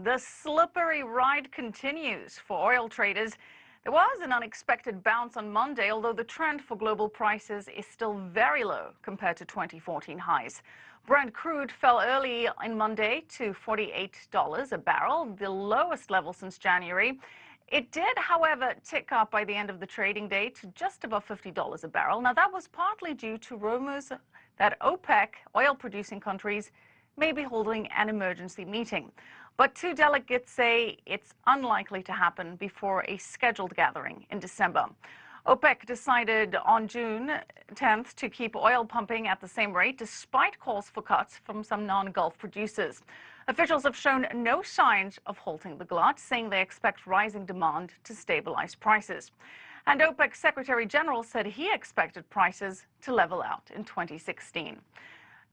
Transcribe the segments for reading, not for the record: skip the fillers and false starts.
The slippery ride continues for oil traders. There was an unexpected bounce on Monday, although the trend for global prices is still very low compared to 2014 highs. Brent crude fell early on Monday to $48 a barrel, the lowest level since January. It did, however, tick up by the end of the trading day to just above $50 a barrel. Now, that was partly due to rumors that OPEC, oil-producing countries, may be holding an emergency meeting. But two delegates say it's unlikely to happen before a scheduled gathering in December. OPEC decided on June 10th to keep oil pumping at the same rate, despite calls for cuts from some non-Gulf producers. Officials have shown no signs of halting the glut, saying they expect rising demand to stabilize prices. And OPEC Secretary General said he expected prices to level out in 2016.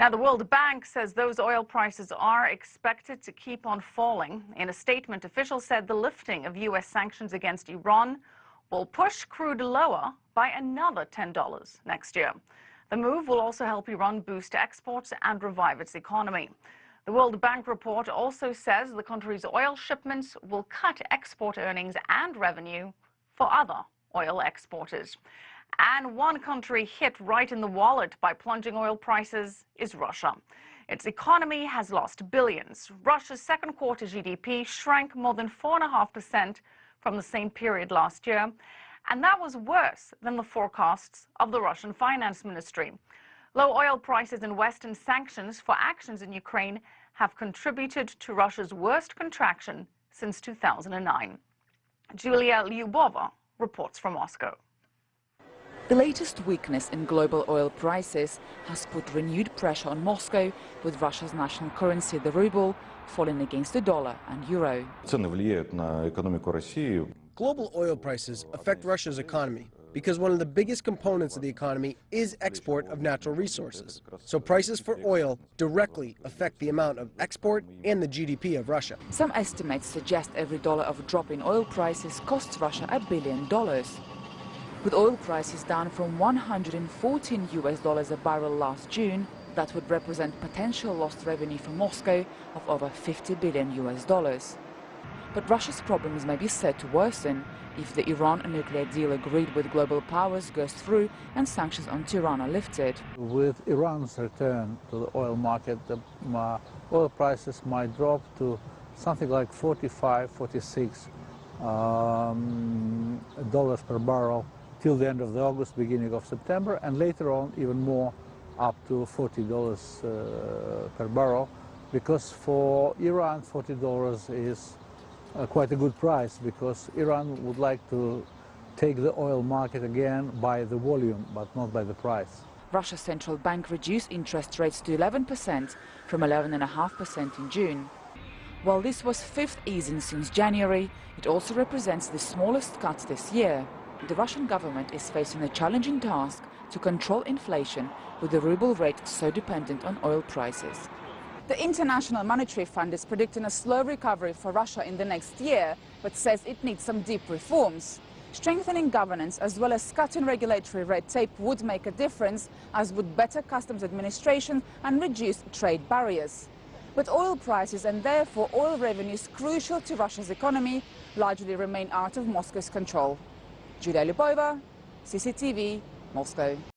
Now, the World Bank says those oil prices are expected to keep on falling. In a statement, officials said the lifting of U.S. sanctions against Iran will push crude lower by another $10 next year. The move will also help Iran boost exports and revive its economy. The World Bank report also says the country's oil shipments will cut export earnings and revenue for other oil exporters. And one country hit right in the wallet by plunging oil prices is Russia. Its economy has lost billions. Russia's second quarter GDP shrank more than 4.5% from the same period last year. And that was worse than the forecasts of the Russian finance ministry. Low oil prices and Western sanctions for actions in Ukraine have contributed to Russia's worst contraction since 2009. Julia Lyubova reports from Moscow. The latest weakness in global oil prices has put renewed pressure on Moscow, with Russia's national currency, the ruble, falling against the dollar and euro. Global oil prices affect Russia's economy because one of the biggest components of the economy is export of natural resources. So prices for oil directly affect the amount of export and the GDP of Russia. Some estimates suggest every dollar of drop in oil prices costs Russia $1 billion. With oil prices down from $114 a barrel last June, that would represent potential lost revenue for Moscow of over $50 billion. But Russia's problems may be set to worsen if the Iran nuclear deal agreed with global powers goes through and sanctions on Tehran are lifted. With Iran's return to the oil market, the oil prices might drop to something like $45, $46 dollars per barrel till the end of August, beginning of September, and later on even more, up to $40 per barrel, because for Iran $40 is quite a good price, because Iran would like to take the oil market again by the volume, but not by the price. Russia's central bank reduced interest rates to 11% from 11.5% in June. While this was fifth easing since January, it also represents the smallest cuts this year. The Russian government is facing a challenging task to control inflation, with the ruble rate so dependent on oil prices. The International Monetary Fund is predicting a slow recovery for Russia in the next year, but says it needs some deep reforms. Strengthening governance as well as cutting regulatory red tape would make a difference, as would better customs administration and reduced trade barriers. But oil prices and therefore oil revenues crucial to Russia's economy largely remain out of Moscow's control. Julia Lyubova, CCTV, Moscow.